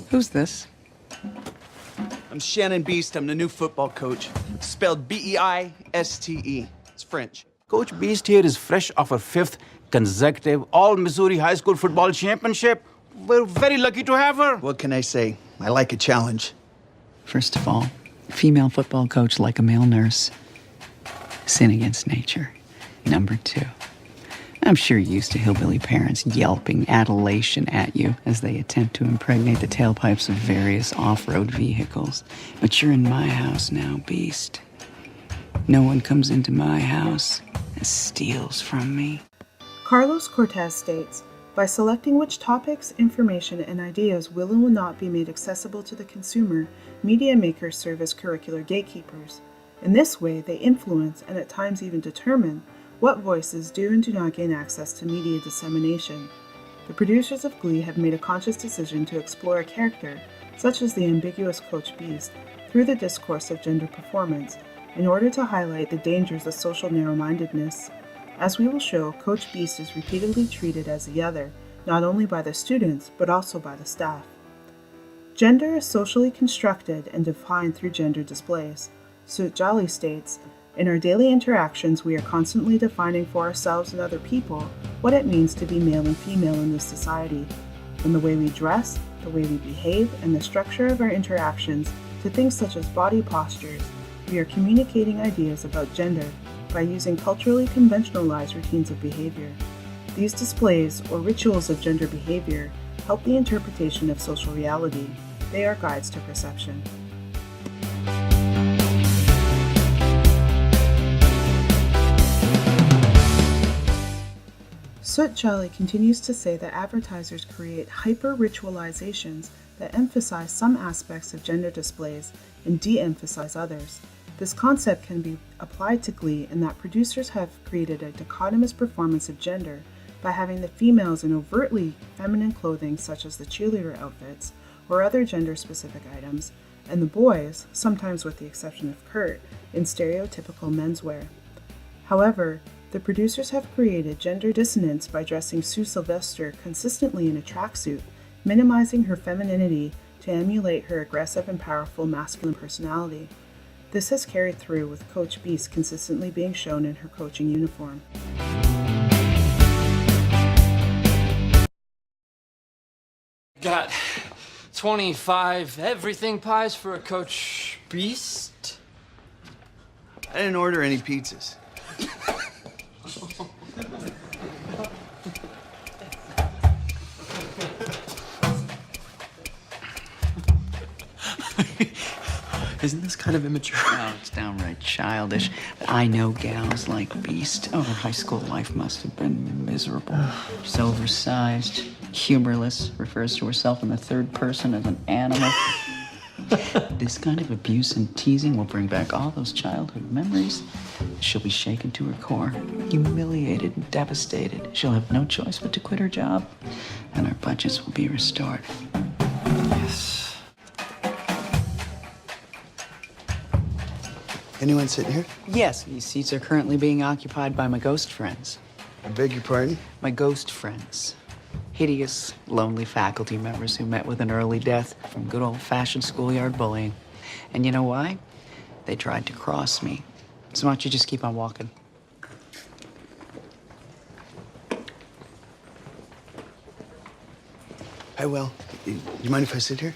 Who's this? I'm Shannon Beiste. I'm the new football coach. It's spelled B-E-I-S-T-E. It's French. Coach Beiste here is fresh off a 5th consecutive All-Missouri High School Football Championship. We're very lucky to have her. What can I say? I like a challenge. First of all, female football coach like a male nurse. Sin against nature. Number 2, I'm sure you're used to hillbilly parents yelping adulation at you as they attempt to impregnate the tailpipes of various off-road vehicles. But you're in my house now, Beiste. No one comes into my house and steals from me. Carlos Cortez states, by selecting which topics, information, and ideas will and will not be made accessible to the consumer, media makers serve as curricular gatekeepers. In this way, they influence and at times even determine what voices do and do not gain access to media dissemination. The producers of Glee have made a conscious decision to explore a character, such as the ambiguous Coach Beiste, through the discourse of gender performance, in order to highlight the dangers of social narrow-mindedness. As we will show, Coach Beiste is repeatedly treated as the other, not only by the students, but also by the staff. Gender is socially constructed and defined through gender displays. Sut Jolly states, in our daily interactions, we are constantly defining for ourselves and other people what it means to be male and female in this society. From the way we dress, the way we behave, and the structure of our interactions to things such as body postures, we are communicating ideas about gender by using culturally conventionalized routines of behavior. These displays, or rituals of gender behavior, help the interpretation of social reality. They are guides to perception. Sut Jolly continues to say that advertisers create hyper-ritualizations that emphasize some aspects of gender displays and de-emphasize others. This concept can be applied to Glee in that producers have created a dichotomous performance of gender by having the females in overtly feminine clothing such as the cheerleader outfits or other gender-specific items, and the boys, sometimes with the exception of Kurt, in stereotypical menswear. However, the producers have created gender dissonance by dressing Sue Sylvester consistently in a tracksuit, minimizing her femininity to emulate her aggressive and powerful masculine personality. This has carried through with Coach Beiste consistently being shown in her coaching uniform. Got 25 everything pies for a Coach Beiste. I didn't order any pizzas. Isn't this kind of immature? Oh, it's downright childish. But I know gals like Beiste. Oh, her high school life must have been miserable. She's oversized, humorless, refers to herself in the third person as an animal. This kind of abuse and teasing will bring back all those childhood memories. She'll be shaken to her core, humiliated and devastated. She'll have no choice but to quit her job, and our budgets will be restored. Yes. Anyone sitting here? Yes, these seats are currently being occupied by my ghost friends. I beg your pardon? My ghost friends. Hideous, lonely faculty members who met with an early death from good old-fashioned schoolyard bullying. And you know why? They tried to cross me. So why don't you just keep on walking? Hi, Will. You mind if I sit here?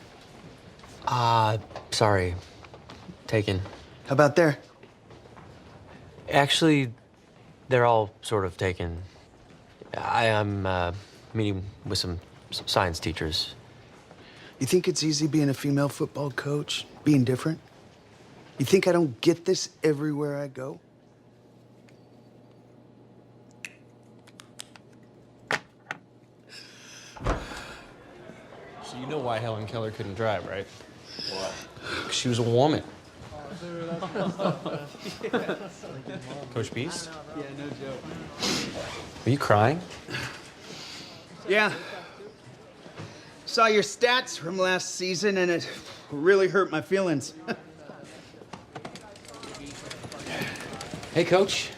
Sorry. Taken. How about there? Actually, they're all sort of taken. I'm meeting with some science teachers. You think it's easy being a female football coach, being different? You think I don't get this everywhere I go? So you know why Helen Keller couldn't drive, right? Why? She was a woman. Coach Beiste? Yeah, no joke. Are you crying? Yeah. Saw your stats from last season, and it really hurt my feelings. Hey, Coach.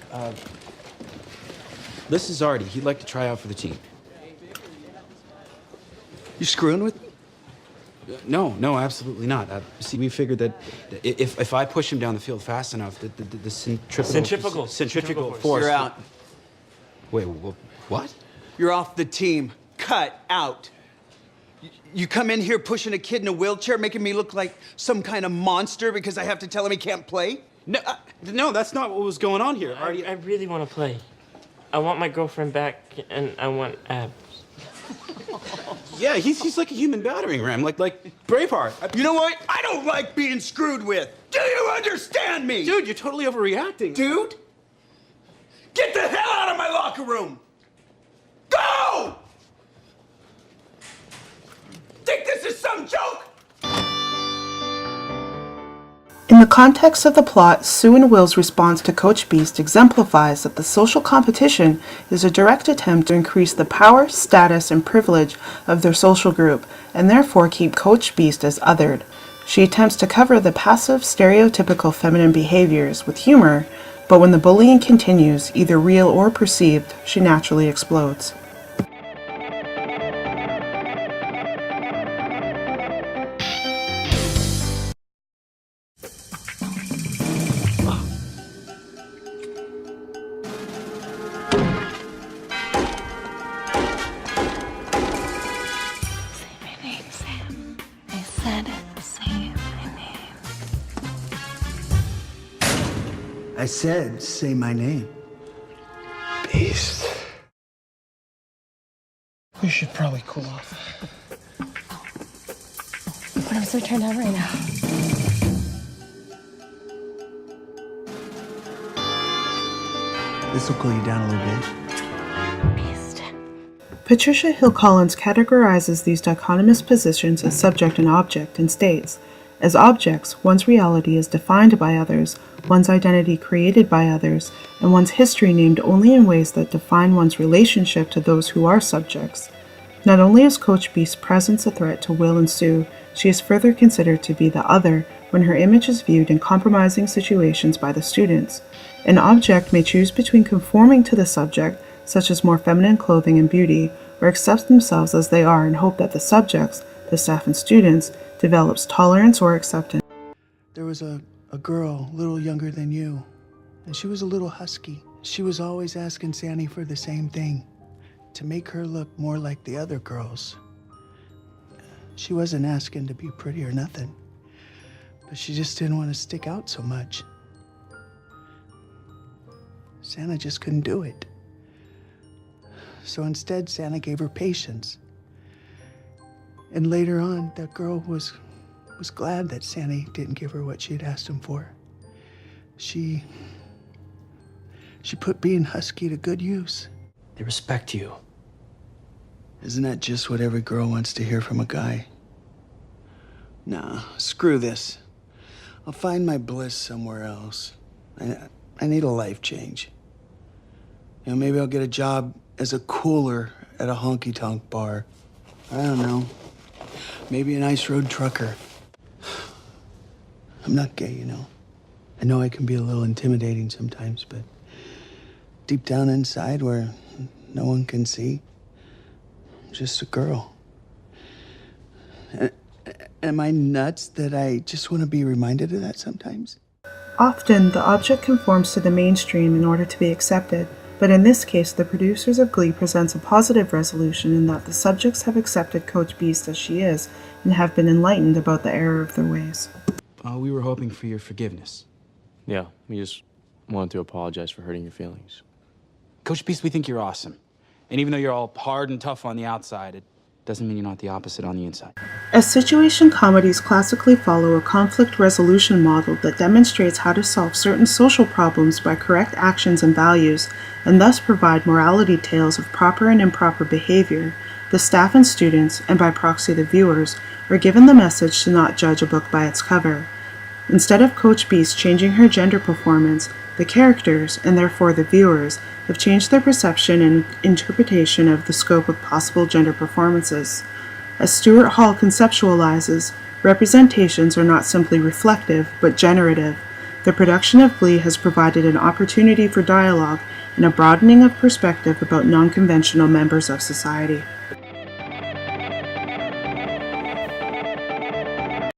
This is Artie. He'd like to try out for the team. You screwing with me? No, absolutely not. See, we figured that if I push him down the field fast enough, the centrifugal force. You're out. Wait, what? You're off the team. Cut out. You come in here pushing a kid in a wheelchair, making me look like some kind of monster because I have to tell him he can't play? No, that's not what was going on here. I really want to play. I want my girlfriend back, and I want abs. Yeah, he's like a human battering ram, like Braveheart. You know what? I don't like being screwed with. Do you understand me? Dude, you're totally overreacting. Dude? Get the hell out of my locker room! Go! Think this is some joke? In the context of the plot, Sue and Will's response to Coach Beiste exemplifies that the social competition is a direct attempt to increase the power, status, and privilege of their social group, and therefore keep Coach Beiste as othered. She attempts to cover the passive, stereotypical feminine behaviors with humor, but when the bullying continues, either real or perceived, she naturally explodes. I said, say my name. Beiste. We should probably cool off. But I'm so turned on right now. This will cool you down a little bit. Patricia Hill Collins categorizes these dichotomous positions as subject and object and states, as objects, one's reality is defined by others, one's identity created by others, and one's history named only in ways that define one's relationship to those who are subjects. Not only is Coach Beiste's presence a threat to Will and Sue, she is further considered to be the other when her image is viewed in compromising situations by the students. An object may choose between conforming to the subject, such as more feminine clothing and beauty, or accept themselves as they are and hope that the subjects, the staff and students, develops tolerance or acceptance. There was a girl, a little younger than you, and she was a little husky. She was always asking Sandy for the same thing, to make her look more like the other girls. She wasn't asking to be pretty or nothing, but she just didn't want to stick out so much. Santa just couldn't do it. So instead, Santa gave her patience. And later on, that girl was glad that Santa didn't give her what she had asked him for. She put being husky to good use. They respect you. Isn't that just what every girl wants to hear from a guy? Nah, screw this. I'll find my bliss somewhere else. I need a life change. You know, maybe I'll get a job as a cooler at a honky-tonk bar. I don't know. Maybe an ice road trucker. I'm not gay, you know. I know I can be a little intimidating sometimes, but deep down inside where no one can see, I'm just a girl. Am I nuts that I just want to be reminded of that sometimes? Often, the object conforms to the mainstream in order to be accepted, but in this case, the producers of Glee presents a positive resolution in that the subjects have accepted Coach Beiste as she is and have been enlightened about the error of their ways. We were hoping for your forgiveness. Yeah, we just wanted to apologize for hurting your feelings. Coach Beiste, we think you're awesome. And even though you're all hard and tough on the outside, it doesn't mean you're not the opposite on the inside. As situation comedies classically follow a conflict resolution model that demonstrates how to solve certain social problems by correct actions and values, and thus provide morality tales of proper and improper behavior, the staff and students, and by proxy the viewers, are given the message to not judge a book by its cover. Instead of Coach Beiste changing her gender performance, the characters, and therefore the viewers, have changed their perception and interpretation of the scope of possible gender performances. As Stuart Hall conceptualizes, representations are not simply reflective, but generative. The production of Glee has provided an opportunity for dialogue and a broadening of perspective about non-conventional members of society.